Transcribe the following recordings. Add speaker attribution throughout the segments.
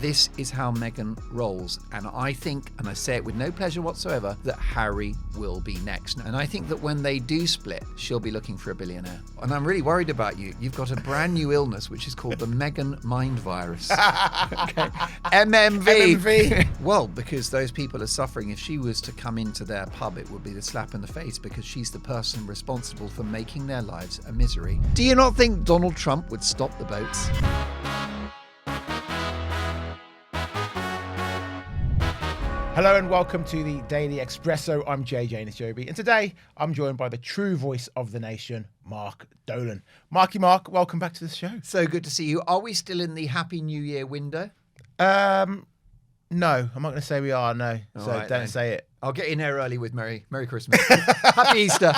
Speaker 1: This is how Meghan rolls. And I think, and I say it with no pleasure whatsoever, that Harry will be next. And I think that when they do split, she'll be looking for a billionaire. And I'm really worried about you. You've got a brand new illness, which is called the Meghan mind virus. Okay. MMV. Well, because those people are suffering. If she was to come into their pub, it would be the slap in the face because she's the person responsible for making their lives a misery. Do you not think Donald Trump would stop the boats?
Speaker 2: Hello and welcome to the Daily Expresso. I'm JJ Anisiobi, and today I'm joined by the true voice of the nation, Mark Dolan. Mark, welcome back to the show.
Speaker 1: So good to see you. Are we still in the Happy New Year window?
Speaker 2: No, I'm not going to say we are, no.
Speaker 1: All
Speaker 2: so
Speaker 1: right,
Speaker 2: don't
Speaker 1: then.
Speaker 2: say it.
Speaker 1: I'll get in there early with Merry Christmas. Happy Easter.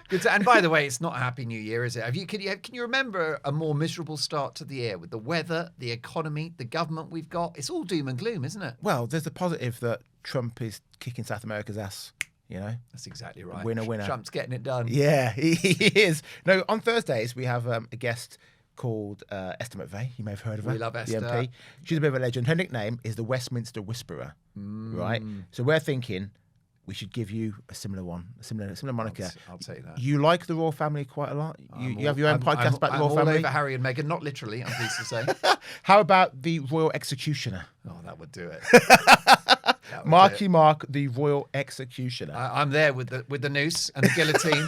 Speaker 1: Good and by the way, it's not a Happy New Year, is it? Can you remember a more miserable start to the year with the weather, the economy, the government we've got? It's all doom and gloom, isn't it?
Speaker 2: Well, there's the positive that Trump is kicking South America's ass, you know?
Speaker 1: That's exactly right.
Speaker 2: Winner.
Speaker 1: Trump's getting it done.
Speaker 2: Yeah, he is. No, on Thursdays, we have a guest called Esther McVeigh. You may have heard of her.
Speaker 1: We love Esther.
Speaker 2: The MP. She's a bit of a legend. Her nickname is the Westminster Whisperer, right? So we're thinking we should give you a similar one, a similar moniker.
Speaker 1: I'll take that.
Speaker 2: You like the royal family quite a lot. You have your own podcast about the royal family.
Speaker 1: I'm all over Harry and Meghan, not literally, I'm pleased to say.
Speaker 2: How about the royal executioner?
Speaker 1: Oh, that would do it.
Speaker 2: Marky Mark, the royal executioner.
Speaker 1: I'm there with the noose and the guillotine.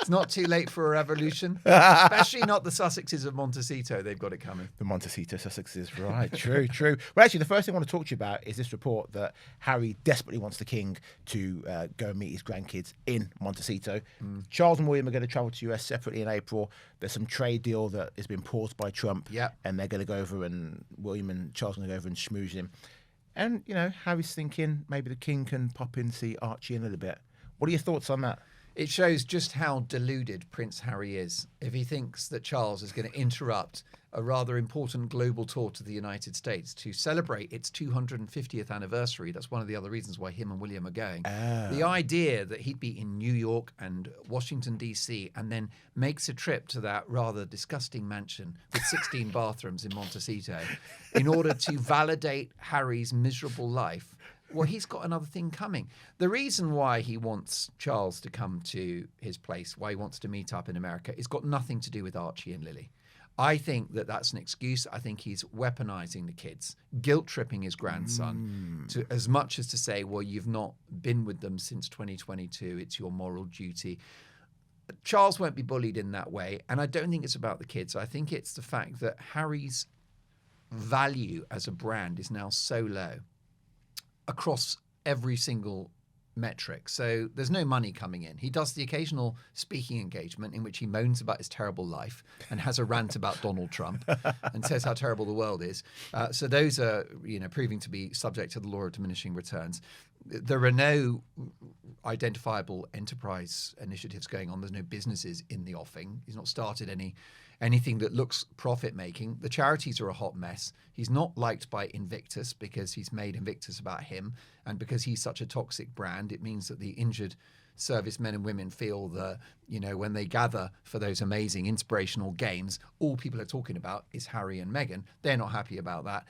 Speaker 1: It's not too late for a revolution, especially not the Sussexes of Montecito. They've got it coming.
Speaker 2: The Montecito Sussexes, right? True. Well, actually, the first thing I want to talk to you about is this report that Harry desperately wants the king to go and meet his grandkids in Montecito. Charles and William are going to travel to US separately in April. There's some trade deal that has been paused by Trump, and they're going to go over, and William and Charles are going to go over and schmooze him. And, you know, Harry's thinking maybe the king can pop in and see Archie in a little bit. What are your thoughts on that?
Speaker 1: It shows just how deluded Prince Harry is if he thinks that Charles is going to interrupt a rather important global tour to the United States to celebrate its 250th anniversary. That's one of the other reasons why him and William are going. The idea that he'd be in New York and Washington, D.C. and then makes a trip to that rather disgusting mansion with 16 bathrooms in Montecito in order to validate Harry's miserable life. Well, he's got another thing coming. The reason why he wants Charles to come to his place, why he wants to meet up in America, has got nothing to do with Archie and Lily. I think that that's an excuse. I think he's weaponizing the kids, guilt-tripping his grandson, to as much as to say, well, you've not been with them since 2022. It's your moral duty. Charles won't be bullied in that way. And I don't think it's about the kids. I think it's the fact that Harry's value as a brand is now so low across every single metric. So there's no money coming in. He does the occasional speaking engagement in which he moans about his terrible life and has a rant about Donald Trump and says how terrible the world is. So those are, proving to be subject to the law of diminishing returns. There are no identifiable enterprise initiatives going on. There's no businesses in the offing. He's not started anything that looks profit-making. The charities are a hot mess. He's not liked by Invictus because he's made Invictus about him, and because he's such a toxic brand, it means that the injured servicemen and women feel that, when they gather for those amazing inspirational games, all people are talking about is Harry and Meghan. They're not happy about that.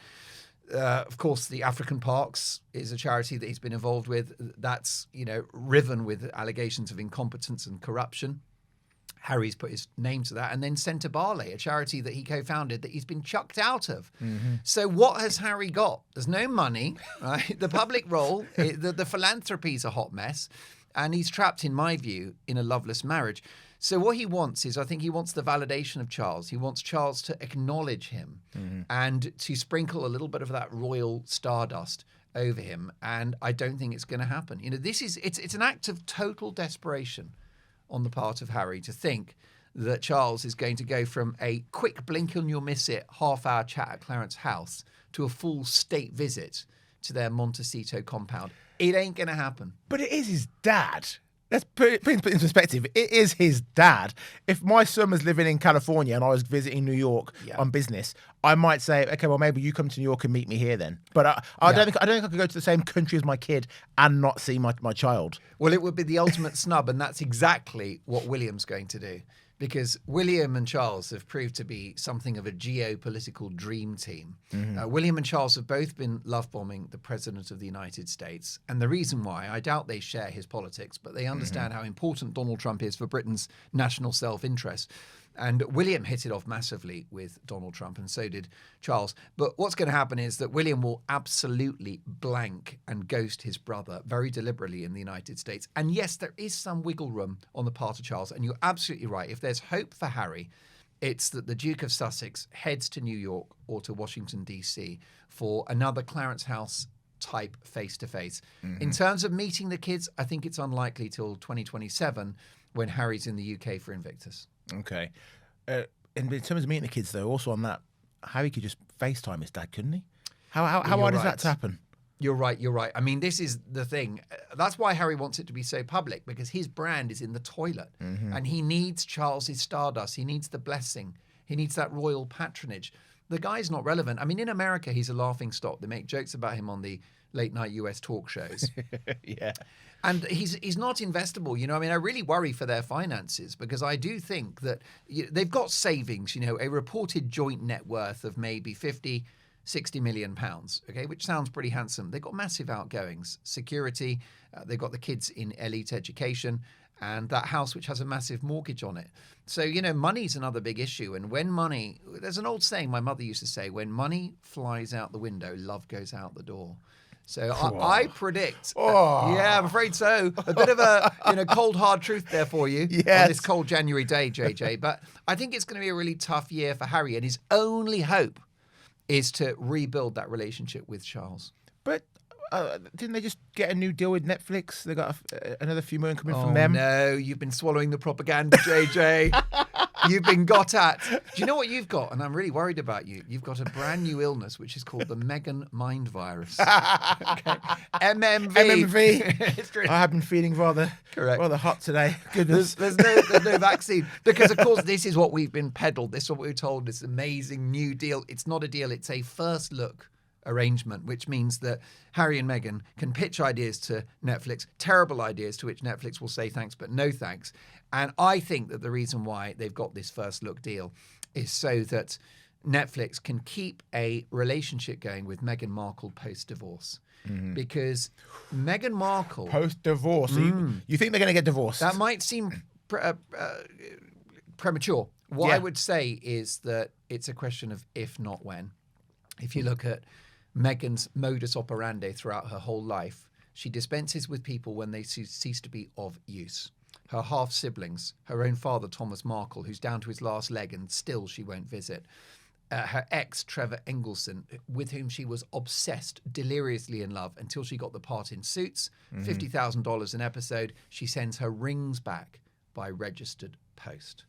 Speaker 1: Of course, the African Parks is a charity that he's been involved with. That's, riven with allegations of incompetence and corruption. Harry's put his name to that. And then Centre Barley, a charity that he co-founded that he's been chucked out of. So what has Harry got? There's no money, right? The public role, the philanthropy's a hot mess. And he's trapped, in my view, in a loveless marriage. So what he wants is, I think he wants the validation of Charles. He wants Charles to acknowledge him and to sprinkle a little bit of that royal stardust over him. And I don't think it's going to happen. It's an act of total desperation on the part of Harry to think that Charles is going to go from a quick blink and you'll miss it half-hour chat at Clarence's house to a full state visit to their Montecito compound. It ain't going to happen.
Speaker 2: But it is his dad. Let's put it in perspective. It is his dad. If my son was living in California and I was visiting New York on business, I might say, okay, well, maybe you come to New York and meet me here then. But I don't think I could go to the same country as my kid and not see my child.
Speaker 1: Well, it would be the ultimate snub, and that's exactly what William's going to do. because William and Charles have proved to be something of a geopolitical dream team. William and Charles have both been love bombing the President of the United States. And the reason why, I doubt they share his politics, but they understand how important Donald Trump is for Britain's national self-interest. And William hit it off massively with Donald Trump, and so did Charles. But what's going to happen is that William will absolutely blank and ghost his brother very deliberately in the United States. And yes, there is some wiggle room on the part of Charles. And you're absolutely right. If there's hope for Harry, it's that the Duke of Sussex heads to New York or to Washington, D.C. for another Clarence House type face-to-face. In terms of meeting the kids, I think it's unlikely till 2027 when Harry's in the UK for Invictus.
Speaker 2: Okay. And in terms of meeting the kids, though, also on that, Harry could just FaceTime his dad, couldn't he? How hard is that to happen?
Speaker 1: You're right. I mean, this is the thing. That's why Harry wants it to be so public, because his brand is in the toilet. And he needs Charles's stardust. He needs the blessing. He needs that royal patronage. The guy's not relevant. I mean, in America, he's a laughing stock. They make jokes about him on the late-night US talk shows.
Speaker 2: Yeah.
Speaker 1: And he's not investable. I mean, I really worry for their finances, because I do think that they've got savings, a reported joint net worth of maybe 50, 60 million pounds, okay, which sounds pretty handsome. They've got massive outgoings, security, they've got the kids in elite education, and that house which has a massive mortgage on it. So, money's another big issue. And there's an old saying my mother used to say, when money flies out the window, love goes out the door. So I predict, yeah, I'm afraid so. A bit of a cold hard truth there for you on this cold January day, JJ. But I think it's going to be a really tough year for Harry, and his only hope is to rebuild that relationship with Charles.
Speaker 2: But didn't they just get a new deal with Netflix? They got another few million coming from them.
Speaker 1: No, you've been swallowing the propaganda, JJ. You've been got at. Do you know what you've got? And I'm really worried about you. You've got a brand new illness, which is called the Meghan mind virus. Okay. MMV.
Speaker 2: I have been feeling rather hot today. Goodness.
Speaker 1: There's no vaccine. Because, of course, this is what we've been peddled. This is what we were told, this amazing new deal. It's not a deal. It's a first look arrangement, which means that Harry and Meghan can pitch ideas to Netflix, terrible ideas to which Netflix will say thanks, but no thanks. And I think that the reason why they've got this first look deal is so that Netflix can keep a relationship going with Meghan Markle post-divorce. Because Meghan Markle...
Speaker 2: Post-divorce? So you think they're going to get divorced?
Speaker 1: That might seem premature. What I would say is that it's a question of if, not when. If you look at Meghan's modus operandi throughout her whole life, she dispenses with people when they cease to be of use. Her half-siblings, her own father, Thomas Markle, who's down to his last leg and still she won't visit. Her ex, Trevor Engelson, with whom she was obsessed, deliriously in love until she got the part in Suits, $50,000 an episode. She sends her rings back by registered post.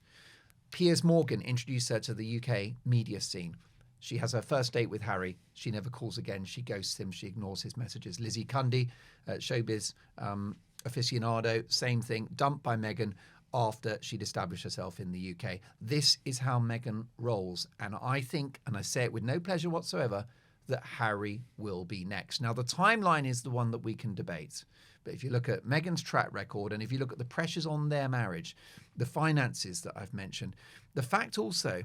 Speaker 1: Piers Morgan introduced her to the UK media scene. She has her first date with Harry. She never calls again. She ghosts him. She ignores his messages. Lizzie Cundy, showbiz aficionado, same thing, dumped by Meghan after she'd established herself in the UK. This is how Meghan rolls. And I think, and I say it with no pleasure whatsoever, that Harry will be next. Now, the timeline is the one that we can debate. But if you look at Meghan's track record, and if you look at the pressures on their marriage, the finances that I've mentioned, the fact also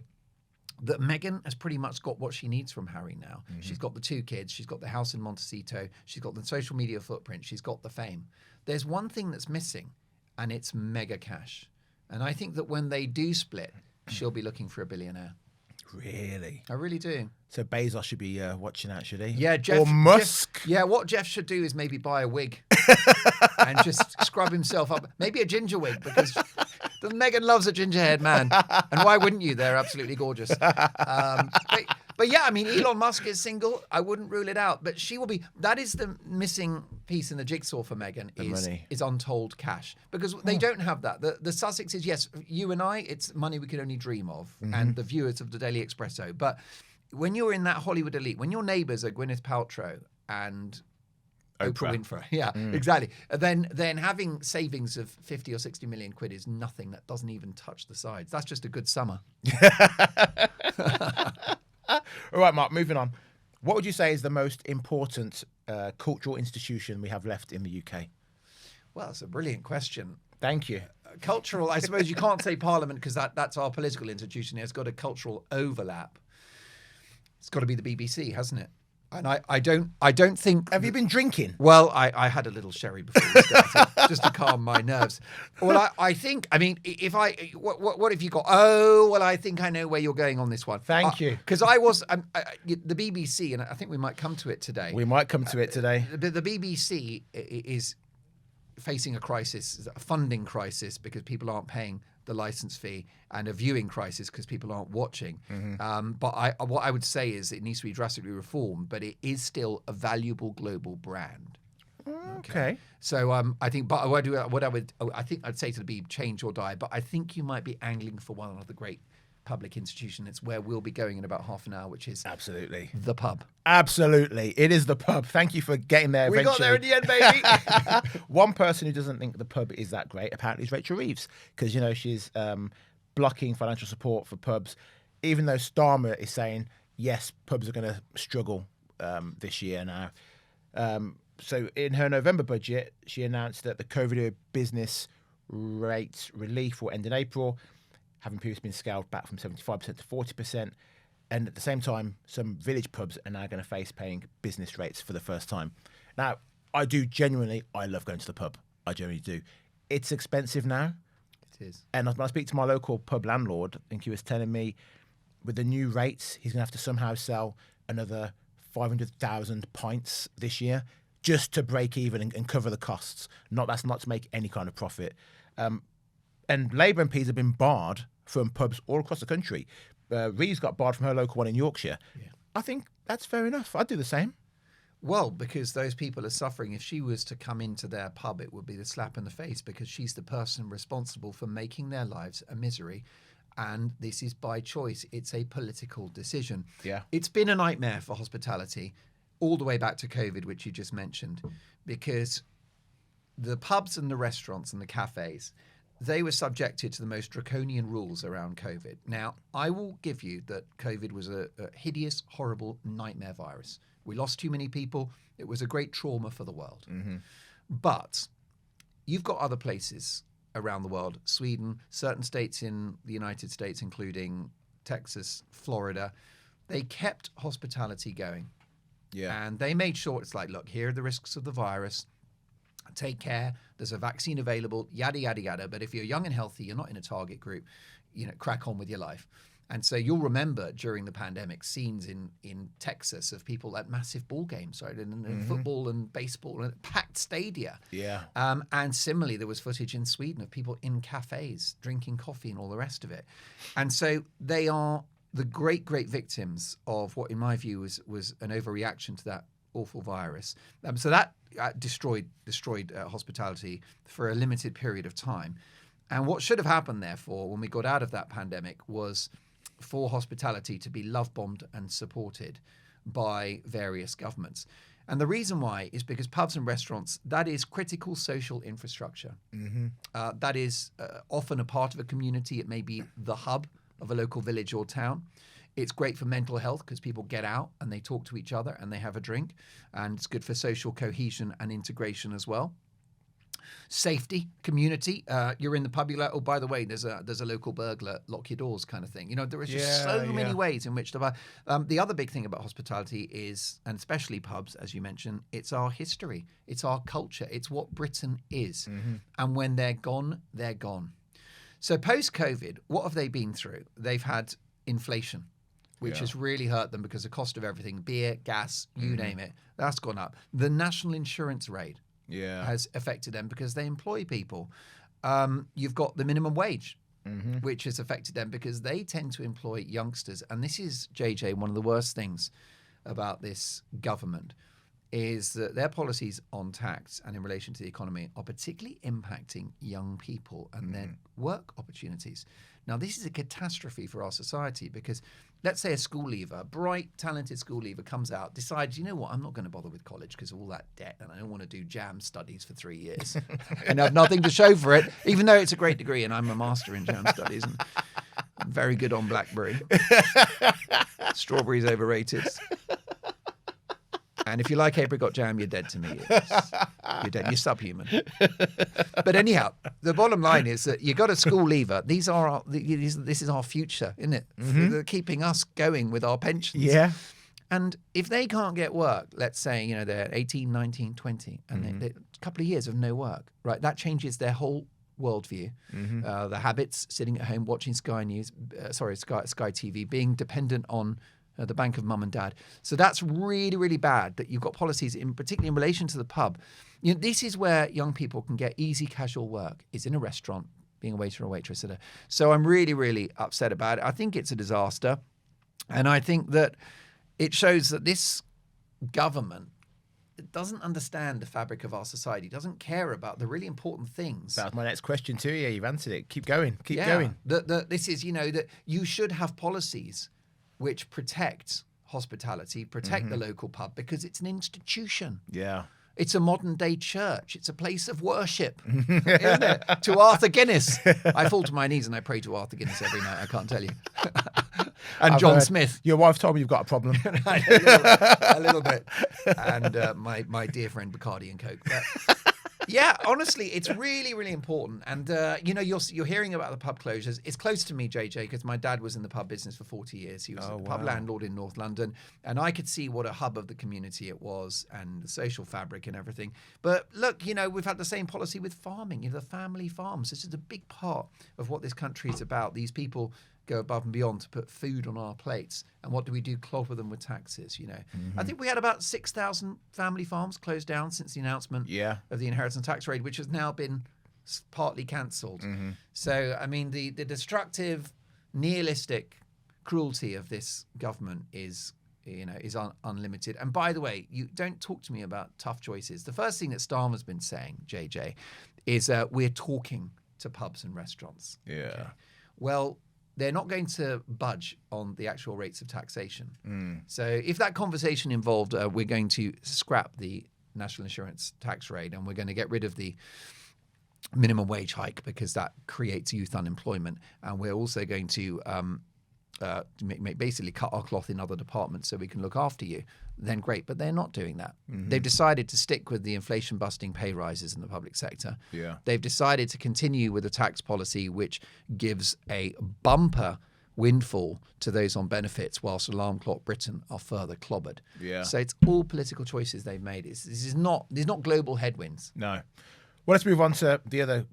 Speaker 1: that Meghan has pretty much got what she needs from Harry now. She's got the 2 kids. She's got the house in Montecito. She's got the social media footprint. She's got the fame. There's one thing that's missing, and it's mega cash. And I think that when they do split, she'll be looking for a billionaire.
Speaker 2: Really?
Speaker 1: I really do.
Speaker 2: So Bezos should be watching that, should he?
Speaker 1: Yeah, Jeff.
Speaker 2: Or Musk.
Speaker 1: What Jeff should do is maybe buy a wig and just scrub himself up. Maybe a ginger wig, because Meghan loves a ginger-haired man. And why wouldn't you? They're absolutely gorgeous. But yeah, I mean, Elon Musk is single. I wouldn't rule it out. But she will be... That is the missing piece in the jigsaw for Meghan, is untold cash. Because they don't have that. The Sussexes, yes, you and I, it's money we could only dream of. And the viewers of the Daily Expresso. But when you're in that Hollywood elite, when your neighbours are Gwyneth Paltrow and... Oprah Winfrey. Yeah, exactly. Then having savings of 50 or 60 million quid is nothing. That doesn't even touch the sides. That's just a good summer.
Speaker 2: All right, Mark, moving on. What would you say is the most important cultural institution we have left in the UK?
Speaker 1: Well, it's a brilliant question.
Speaker 2: Thank you.
Speaker 1: Cultural, I suppose you can't say Parliament because that's our political institution. It's got a cultural overlap. It's got to be the BBC, hasn't it? And I don't think.
Speaker 2: Have you been drinking?
Speaker 1: Well, I had a little sherry before we started just to calm my nerves. Well, I think. I mean, what have you got? Oh, well, I think I know where you're going on this one.
Speaker 2: Thank you.
Speaker 1: Because I was the BBC, and I think we might come to it today.
Speaker 2: We might come to it today.
Speaker 1: The BBC is facing a crisis, a funding crisis, because people aren't paying the license fee, and a viewing crisis because people aren't watching. But what I would say is it needs to be drastically reformed, but it is still a valuable global brand.
Speaker 2: Okay.
Speaker 1: So I think, but I think I'd say to the Beeb, change or die. But I think you might be angling for one of the great public institution. It's where we'll be going in about half an hour, which is
Speaker 2: absolutely
Speaker 1: the pub.
Speaker 2: Absolutely, it is the pub. Thank you for getting there.
Speaker 1: We got there in the end, baby.
Speaker 2: One person who doesn't think the pub is that great apparently is Rachel Reeves, because she's blocking financial support for pubs, even though Starmer is saying yes, pubs are going to struggle this year now. So in her November budget, she announced that the COVID business rates relief will end in April, having previously been scaled back from 75% to 40%. And at the same time, some village pubs are now going to face paying business rates for the first time. Now, I love going to the pub. I generally do. It's expensive now.
Speaker 1: It is.
Speaker 2: And when I speak to my local pub landlord, I think he was telling me with the new rates, he's going to have to somehow sell another 500,000 pints this year just to break even and cover the costs. That's not to make any kind of profit. And Labour MPs have been barred from pubs all across the country. Reeves got barred from her local one in Yorkshire. Yeah. I think that's fair enough. I'd do the same.
Speaker 1: Well, because those people are suffering. If she was to come into their pub, it would be the slap in the face, because she's the person responsible for making their lives a misery. And this is by choice. It's a political decision.
Speaker 2: Yeah.
Speaker 1: It's been a nightmare for hospitality all the way back to COVID, which you just mentioned, because the pubs and the restaurants and the cafes, they were subjected to the most draconian rules around COVID. Now, I will give you that COVID was a hideous, horrible nightmare virus. We lost too many people. It was a great trauma for the world. Mm-hmm. But you've got other places around the world, Sweden, certain states in the United States, including Texas, Florida. They kept hospitality going.
Speaker 2: Yeah.
Speaker 1: And they made sure it's like, look, here are the risks of the virus. Take care. There's a vaccine available, yada, yada, yada. But if you're young and healthy, you're not in a target group, crack on with your life. And so you'll remember during the pandemic scenes in Texas of people at massive ball games, right? And football and baseball and packed stadia.
Speaker 2: Yeah.
Speaker 1: And similarly, there was footage in Sweden of people in cafes drinking coffee and all the rest of it. And so they are the great, great victims of what, in my view, was an overreaction to that awful virus. So that destroyed hospitality for a limited period of time. And what should have happened, therefore, when we got out of that pandemic was for hospitality to be love-bombed and supported by various governments. And the reason why is because pubs and restaurants, that is critical social infrastructure. Mm-hmm. That is often a part of a community. It may be the hub of a local village or town. It's great for mental health because people get out and they talk to each other and they have a drink. And it's good for social cohesion and integration as well. Safety, community. You're in the pub, you're like, oh, by the way, there's a local burglar, lock your doors kind of thing. There is just so many ways in which to the other big thing about hospitality is, and especially pubs, as you mentioned, it's our history. It's our culture. It's what Britain is. Mm-hmm. And when they're gone, they're gone. So post-COVID, what have they been through? They've had inflation, which has really hurt them because the cost of everything, beer, gas, you name it, that's gone up. The national insurance rate has affected them because they employ people. You've got the minimum wage, which has affected them because they tend to employ youngsters. And this is, JJ, one of the worst things about this government is that their policies on tax and in relation to the economy are particularly impacting young people and their work opportunities. Now, this is a catastrophe for our society because let's say a school leaver, bright, talented school leaver comes out, decides, you know what, I'm not going to bother with college because of all that debt and I don't want to do jam studies for 3 years and have nothing to show for it, even though it's a great degree and I'm a master in jam studies and I'm very good on BlackBerry. Strawberries overrated. And if you like apricot jam, you're dead to me. You're dead. You're subhuman. But anyhow, the bottom line is that you got a school leaver. This is our future, isn't it? They're keeping us going with our pensions.
Speaker 2: Yeah.
Speaker 1: And if they can't get work, let's say, they're 18, 19, 20, and a couple of years of no work, right? That changes their whole worldview, the habits, sitting at home watching Sky TV, being dependent on the bank of mum and dad. So that's really, really bad that you've got policies, particularly in relation to the pub. This is where young people can get easy, casual work, is in a restaurant, being a waiter or waitress. So I'm really, really upset about it. I think it's a disaster. And I think that it shows that this government doesn't understand the fabric of our society, doesn't care about the really important things.
Speaker 2: That was my next question too. Yeah, you've answered it. Keep going. Keep going.
Speaker 1: This is, that you should have policies which protect hospitality, protect the local pub, because it's an institution.
Speaker 2: Yeah.
Speaker 1: It's a modern day church. It's a place of worship, isn't it? To Arthur Guinness. I fall to my knees and I pray to Arthur Guinness every night, I can't tell you. And John Smith.
Speaker 2: Your wife told me you've got a problem.
Speaker 1: a little bit. And my dear friend Bacardi and Coke. But, yeah, honestly, it's really, really important. And, you're hearing about the pub closures. It's close to me, JJ, because my dad was in the pub business for 40 years. He was a pub landlord in North London. And I could see what a hub of the community it was and the social fabric and everything. But look, we've had the same policy with farming, the family farms. This is a big part of what this country is about. These people go above and beyond to put food on our plates. And what do we do? Clobber them with taxes, I think we had about 6,000 family farms closed down since the announcement of the inheritance tax raid, which has now been partly cancelled. So, I mean, the destructive, nihilistic cruelty of this government is unlimited. And by the way, you don't talk to me about tough choices. The first thing that Starmer's been saying, JJ, is we're talking to pubs and restaurants.
Speaker 2: Yeah.
Speaker 1: Okay? Well, they're not going to budge on the actual rates of taxation. So if that conversation involved, we're going to scrap the national insurance tax rate and we're going to get rid of the minimum wage hike because that creates youth unemployment, and we're also going to basically cut our cloth in other departments so we can look after you, then great. But they're not doing that. They've decided to stick with the inflation-busting pay rises in the public sector.
Speaker 2: Yeah.
Speaker 1: They've decided to continue with a tax policy which gives a bumper windfall to those on benefits, whilst alarm clock Britain are further clobbered.
Speaker 2: Yeah.
Speaker 1: So it's all political choices they've made. These not global headwinds.
Speaker 2: No. Well, let's move on to the other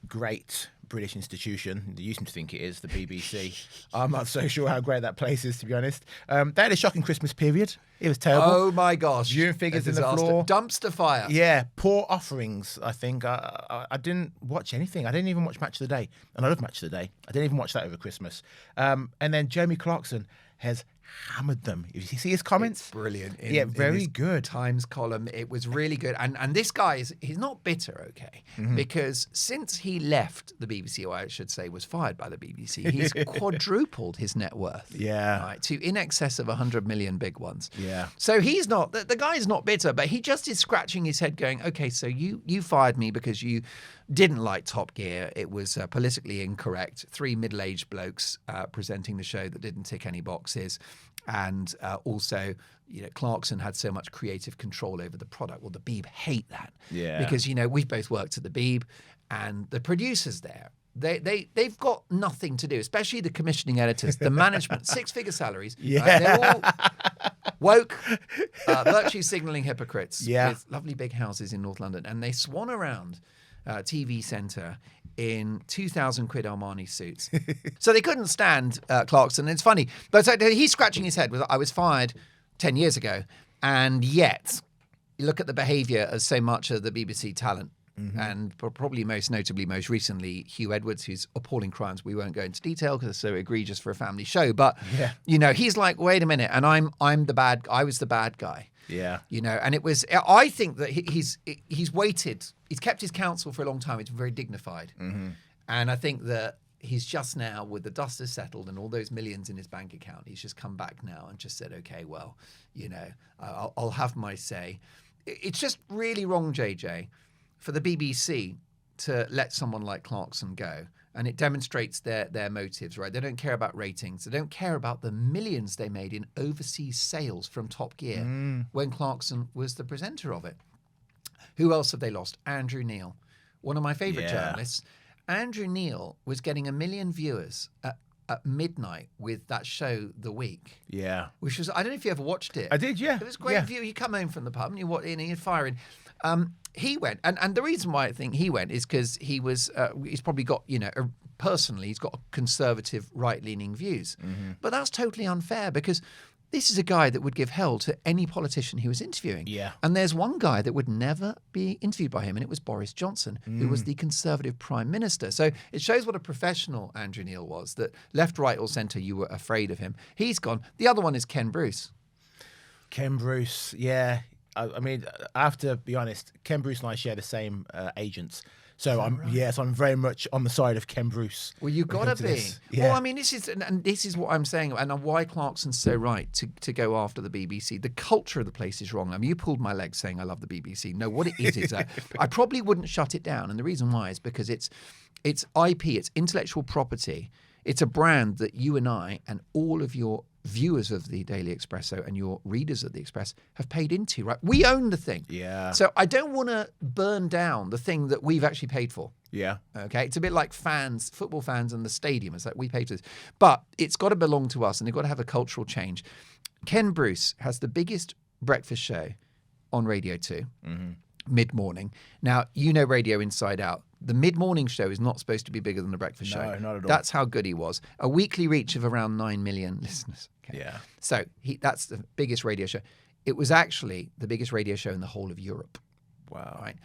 Speaker 2: great British institution. You seem to think it is, the BBC. I'm not so sure how great that place is, to be honest. They had a shocking Christmas period. It was terrible.
Speaker 1: Oh my gosh.
Speaker 2: Viewing figures in the floor.
Speaker 1: Dumpster fire.
Speaker 2: Yeah, poor offerings, I think. I didn't watch anything. I didn't even watch Match of the Day. And I love Match of the Day. I didn't even watch that over Christmas. And then Jeremy Clarkson has hammered them. You see his comments?
Speaker 1: It's brilliant.
Speaker 2: Very good.
Speaker 1: Times column. It was really good. And this guy he's not bitter, okay? Because since he left the BBC, or I should say was fired by the BBC, he's quadrupled his net worth.
Speaker 2: Yeah.
Speaker 1: Right, to in excess of 100 million big ones.
Speaker 2: Yeah.
Speaker 1: So he's not, the guy's not bitter, but he just is scratching his head going, okay, so you fired me because you didn't like Top Gear. It was politically incorrect. 3 middle-aged blokes presenting the show that didn't tick any boxes. And also, Clarkson had so much creative control over the product. Well, the Beeb hate that.
Speaker 2: Yeah.
Speaker 1: Because, we've both worked at the Beeb, and the producers there, they've got nothing to do, especially the commissioning editors, the management, 6-figure salaries.
Speaker 2: Yeah.
Speaker 1: Right? They're all woke, virtue signalling hypocrites with lovely big houses in North London. And they swan around TV Centre in 2,000 quid Armani suits. So they couldn't stand Clarkson. It's funny. But so he's scratching his head with, I was fired 10 years ago. And yet, you look at the behaviour of so much of the BBC talent. And probably most notably, most recently, Hugh Edwards, whose appalling crimes we won't go into detail because they're so egregious for a family show. But, he's like, wait a minute. And I was the bad guy.
Speaker 2: Yeah.
Speaker 1: And it was, I think that he's waited, he's kept his counsel for a long time. It's very dignified. And I think that he's just now, with the dust has settled and all those millions in his bank account, he's just come back now and just said, okay, well, I'll have my say. It's just really wrong, JJ, for the BBC to let someone like Clarkson go And it demonstrates their motives, right? They don't care about ratings. They don't care about the millions they made in overseas sales from Top Gear when Clarkson was the presenter of it. Who else have they lost? Andrew Neil, one of my favourite journalists. Andrew Neil was getting 1 million viewers at midnight with that show, The Week.
Speaker 2: Yeah.
Speaker 1: Which was, I don't know if you ever watched it.
Speaker 2: I did, yeah.
Speaker 1: It was a great view. He'd come home from the pub and he'd fire in. He went, and the reason why I think he went is because he was, he's probably got, personally, he's got conservative, right-leaning views. But that's totally unfair because this is a guy that would give hell to any politician he was interviewing.
Speaker 2: Yeah.
Speaker 1: And there's one guy that would never be interviewed by him, and it was Boris Johnson, who was the Conservative Prime Minister. So it shows what a professional Andrew Neil was, that left, right or centre, you were afraid of him. He's gone. The other one is Ken Bruce.
Speaker 2: Ken Bruce, yeah. I mean, I have to be honest, Ken Bruce and I share the same agents. So I'm very much on the side of Ken Bruce.
Speaker 1: Well, you got to be.
Speaker 2: Yeah.
Speaker 1: Well, I mean, this is what I'm saying, and why Clarkson's so right to go after the BBC. The culture of the place is wrong. I mean, you pulled my leg saying I love the BBC. No, what it is that I probably wouldn't shut it down, and the reason why is because it's IP, it's intellectual property. It's a brand that you and I and all of your viewers of the Daily Expresso and your readers of the Express have paid into, right? We own the thing.
Speaker 2: Yeah.
Speaker 1: So I don't want to burn down the thing that we've actually paid for.
Speaker 2: Yeah.
Speaker 1: Okay. It's a bit like fans, football fans and the stadium. It's like we paid for this. But it's got to belong to us and they've got to have a cultural change. Ken Bruce has the biggest breakfast show on Radio 2, mid-morning. Now, you know radio inside out. The mid-morning show is not supposed to be bigger than the breakfast show.
Speaker 2: No, not at all.
Speaker 1: That's how good he was. A weekly reach of around 9 million listeners. Okay.
Speaker 2: Yeah.
Speaker 1: So that's the biggest radio show. It was actually the biggest radio show in the whole of Europe.
Speaker 2: Wow.
Speaker 1: Right.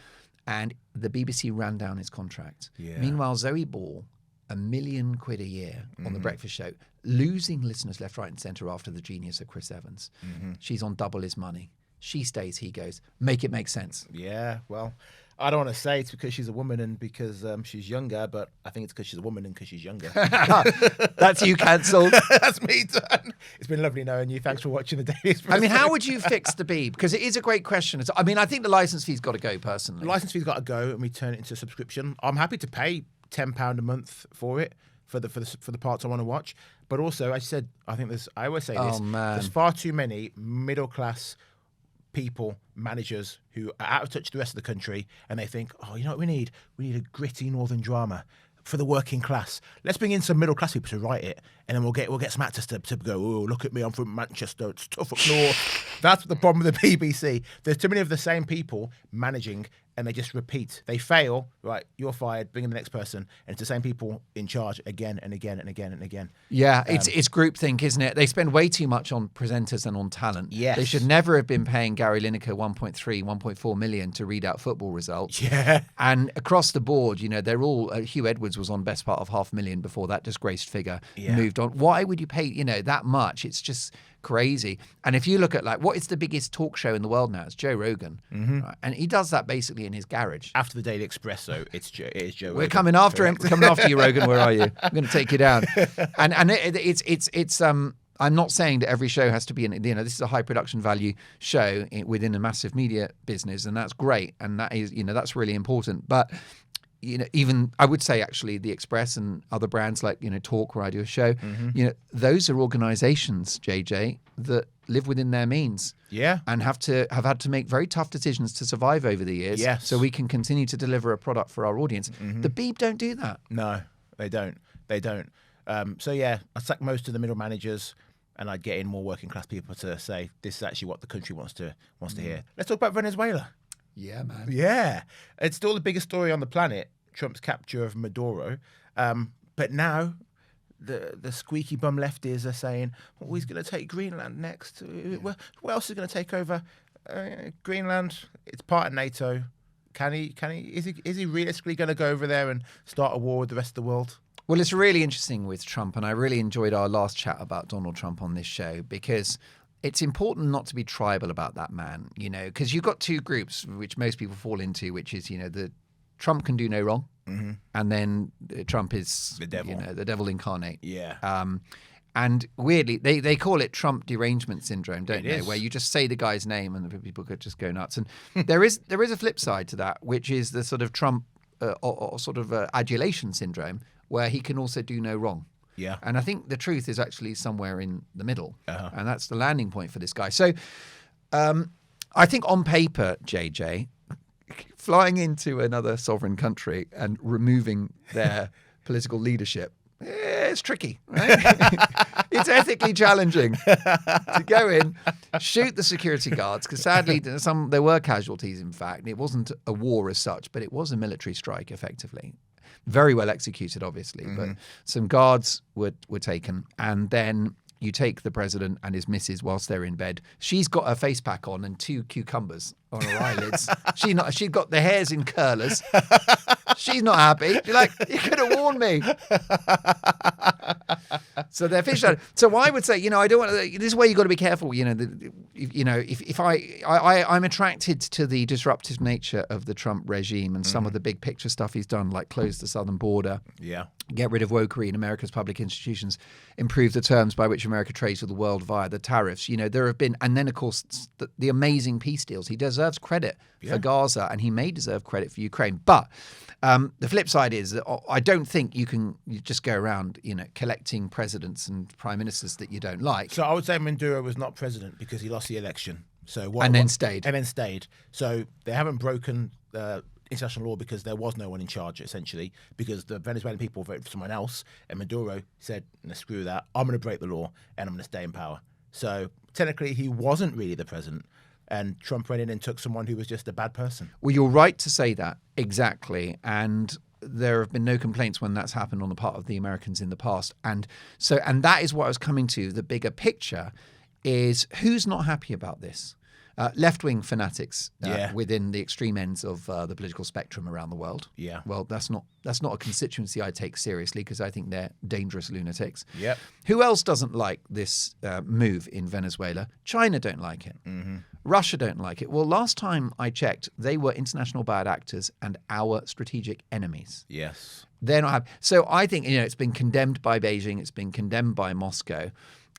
Speaker 1: And the BBC ran down his contract.
Speaker 2: Yeah.
Speaker 1: Meanwhile, Zoe Ball, £1 million a year on the breakfast show, losing listeners left, right and centre after the genius of Chris Evans. She's on double his money. She stays, he goes. Make it make sense.
Speaker 2: Yeah, well, I don't want to say it's because she's a woman and because she's younger, but I think it's because she's a woman and because she's younger.
Speaker 1: That's you cancelled.
Speaker 2: That's me done. It's been lovely knowing you. Thanks for watching the Daily Expresso.
Speaker 1: I mean, how would you fix the Beeb? Because it is a great question. I mean, I think the licence fee's got to go, personally.
Speaker 2: The licence fee's got to go and we turn it into a subscription. I'm happy to pay £10 a month for it, for the parts I want to watch. But also, as I said, I always say this, there's far too many middle-class people, managers who are out of touch with the rest of the country and they think, oh, you know what we need? We need a gritty northern drama for the working class. Let's bring in some middle class people to write it and then we'll get some actors to go, oh, look at me, I'm from Manchester, it's tough up north. That's the problem with the BBC. There's too many of the same people managing and they just repeat. They fail, right, you're fired, bring in the next person, and it's the same people in charge again and again and again and again.
Speaker 1: Yeah, it's groupthink, isn't it? They spend way too much on presenters and on talent.
Speaker 2: Yes.
Speaker 1: They should never have been paying Gary Lineker 1.4 million to read out football results.
Speaker 2: Yeah.
Speaker 1: And across the board, they're all, Hugh Edwards was on best part of $500,000 before that disgraced figure moved on. Why would you pay, that much? It's just crazy. And if you look at what is the biggest talk show in the world now? It's Joe Rogan. Right? And he does that basically in his garage.
Speaker 2: After the Daily Expresso, it is Joe Rogan.
Speaker 1: We're coming after him. We're coming after you, Rogan. Where are you? I'm going to take you down. And it's I'm not saying that every show has to be this is a high production value show within a massive media business, and that's great, and that is that's really important. But even I would say actually the Express and other brands like Talk, where I do a show, those are organisations, JJ, that live within their means, and have had to make very tough decisions to survive over the years, so we can continue to deliver a product for our audience. The Beeb don't do that.
Speaker 2: No, they don't. So yeah, I sack most of the middle managers, and I'd get in more working class people to say this is actually what the country wants to hear. Let's talk about Venezuela.
Speaker 1: Yeah, man.
Speaker 2: Yeah. It's still the biggest story on the planet, Trump's capture of Maduro. But now the squeaky bum lefties are saying, oh, he's going to take Greenland next. Who else is going to take over Greenland? It's part of NATO. Is he realistically going to go over there and start a war with the rest of the world?
Speaker 1: Well, it's really interesting with Trump, and I really enjoyed our last chat about Donald Trump on this show because it's important not to be tribal about that man, because you've got two groups which most people fall into, which is, the Trump can do no wrong, and then Trump is
Speaker 2: the devil,
Speaker 1: the devil incarnate.
Speaker 2: Yeah.
Speaker 1: And weirdly, they call it Trump derangement syndrome, don't they?
Speaker 2: Is.
Speaker 1: Where you just say the guy's name and the people could just go nuts. And there is a flip side to that, which is the sort of Trump or sort of adulation syndrome, where he can also do no wrong.
Speaker 2: Yeah.
Speaker 1: And I think the truth is actually somewhere in the middle. And that's the landing point for this guy. So I think on paper, JJ, flying into another sovereign country and removing their political leadership, it's tricky, right? It's ethically challenging to go in, shoot the security guards, because sadly there were casualties, in fact. It wasn't a war as such, but it was a military strike, effectively. Very well executed, obviously, but some guards were taken. And then you take the president and his missus whilst they're in bed. She's got her face pack on and 2 cucumbers on her eyelids. She's got the hairs in curlers. She's not happy. She's like, you could have warned me. So they're fish out. So I would say, I don't want to. This is where you got to be careful. If I'm attracted to the disruptive nature of the Trump regime and some of the big picture stuff he's done, like close the southern border, get rid of wokery in America's public institutions, improve the terms by which America trades with the world via the tariffs. There have been, and then of course the amazing peace deals. He deserves credit for Gaza, and he may deserve credit for Ukraine, but. The flip side is that I don't think you just go around, collecting presidents and prime ministers that you don't like.
Speaker 2: So I would say Maduro was not president because he lost the election.
Speaker 1: Then stayed.
Speaker 2: And then stayed. So they haven't broken international law because there was no one in charge, essentially, because the Venezuelan people voted for someone else, and Maduro said, no, screw that, I'm going to break the law and I'm going to stay in power. So technically he wasn't really the president. And Trump went in and took someone who was just a bad person.
Speaker 1: Well, you're right to say that, exactly. And there have been no complaints when that's happened on the part of the Americans in the past. And that is what I was coming to. The bigger picture is who's not happy about this? Left-wing fanatics within the extreme ends of the political spectrum around the world. Yeah. Well, that's not a constituency I take seriously because I think they're dangerous lunatics.
Speaker 2: Yep.
Speaker 1: Who else doesn't like this move in Venezuela? China don't like it. Russia don't like it. Well, last time I checked, they were international bad actors and our strategic enemies.
Speaker 2: Yes.
Speaker 1: They're not happy. So I think, it's been condemned by Beijing. It's been condemned by Moscow.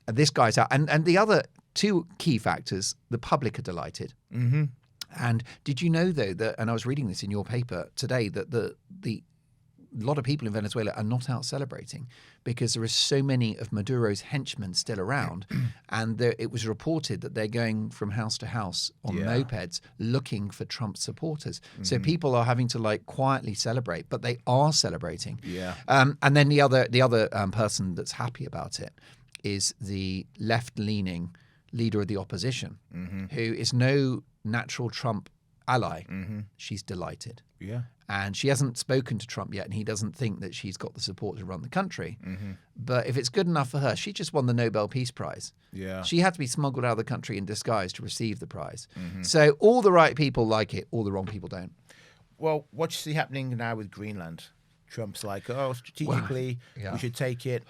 Speaker 1: This guy's out. And the other two key factors, the public are delighted. And did you know, though, that, and I was reading this in your paper today, that a lot of people in Venezuela are not out celebrating because there are so many of Maduro's henchmen still around. And it was reported that they're going from house to house on mopeds looking for Trump supporters. So people are having to quietly celebrate, but they are celebrating.
Speaker 2: Yeah.
Speaker 1: And then the other person that's happy about it is the left-leaning leader of the opposition, who is no natural Trump ally. She's delighted.
Speaker 2: Yeah.
Speaker 1: And she hasn't spoken to Trump yet, and he doesn't think that she's got the support to run the country. But if it's good enough for her, she just won the Nobel Peace Prize.
Speaker 2: Yeah.
Speaker 1: She had to be smuggled out of the country in disguise to receive the prize. So all the right people like it, all the wrong people don't.
Speaker 2: Well, what you see happening now with Greenland? Trump's like, strategically, we should take it.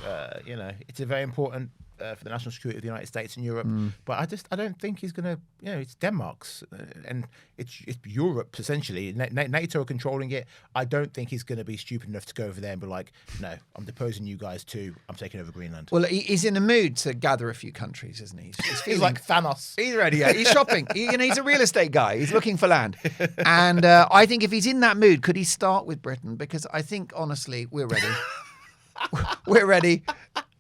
Speaker 2: It's a very important for the national security of the United States and Europe. But I don't think he's going to, it's Denmark's and it's Europe, essentially. NATO are controlling it. I don't think he's going to be stupid enough to go over there and be like, no, I'm deposing you guys too. I'm taking over Greenland.
Speaker 1: Well, he's in a mood to gather a few countries, isn't he?
Speaker 2: He's like Thanos.
Speaker 1: He's ready, yeah. He's shopping. He's a real estate guy. He's looking for land. And I think if he's in that mood, could he start with Britain? Because I think, honestly, we're ready. We're ready.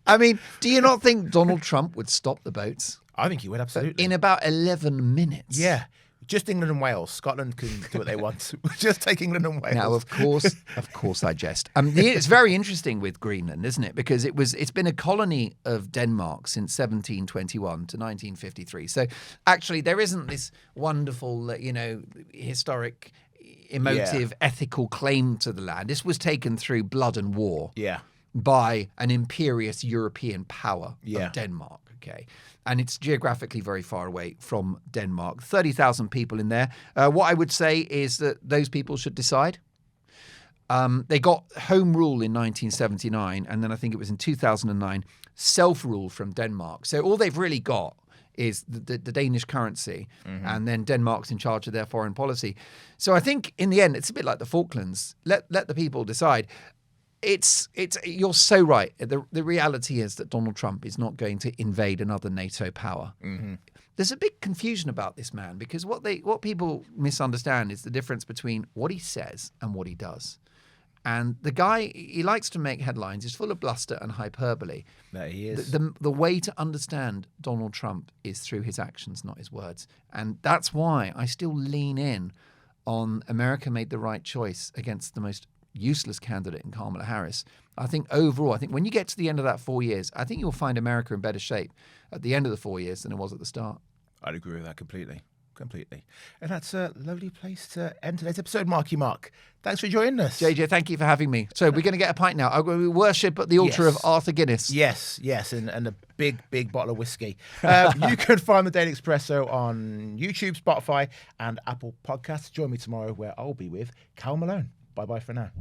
Speaker 1: I mean, do you not think Donald Trump would stop the boats?
Speaker 2: I think he would, absolutely.
Speaker 1: In about 11 minutes.
Speaker 2: Yeah. Just England and Wales. Scotland can do what they want. Just take England and Wales.
Speaker 1: Now, of course I jest. It's very interesting with Greenland, isn't it? Because it's been a colony of Denmark since 1721 to 1953. So actually, there isn't this wonderful, historic, emotive, ethical claim to the land. This was taken through blood and war.
Speaker 2: Yeah.
Speaker 1: By an imperious European power of Denmark, okay? And it's geographically very far away from Denmark. 30,000 people in there. What I would say is that those people should decide. They got home rule in 1979, and then I think it was in 2009, self-rule from Denmark. So all they've really got is the Danish currency, and then Denmark's in charge of their foreign policy. So I think in the end, it's a bit like the Falklands. Let the people decide. You're so right. The reality is that Donald Trump is not going to invade another NATO power. There's a big confusion about this man because what people misunderstand is the difference between what he says and what he does. And the guy, he likes to make headlines. He's full of bluster and hyperbole.
Speaker 2: There he is.
Speaker 1: The way to understand Donald Trump is through his actions, not his words. And that's why I still lean in on America made the right choice against the most useless candidate in Kamala Harris. I think overall, when you get to the end of that 4 years, I think you'll find America in better shape at the end of the 4 years than it was at the start.
Speaker 2: I'd agree with that completely. And that's a lovely place to end today's episode, Marky Mark. Thanks for joining us.
Speaker 1: JJ, thank you for having me. So we're going to get a pint now. I'm going to worship at the altar of Arthur Guinness.
Speaker 2: Yes, and a big bottle of whiskey. You can find the Daily Expresso on YouTube, Spotify, and Apple Podcasts. Join me tomorrow where I'll be with Cal Malone. Bye-bye for now.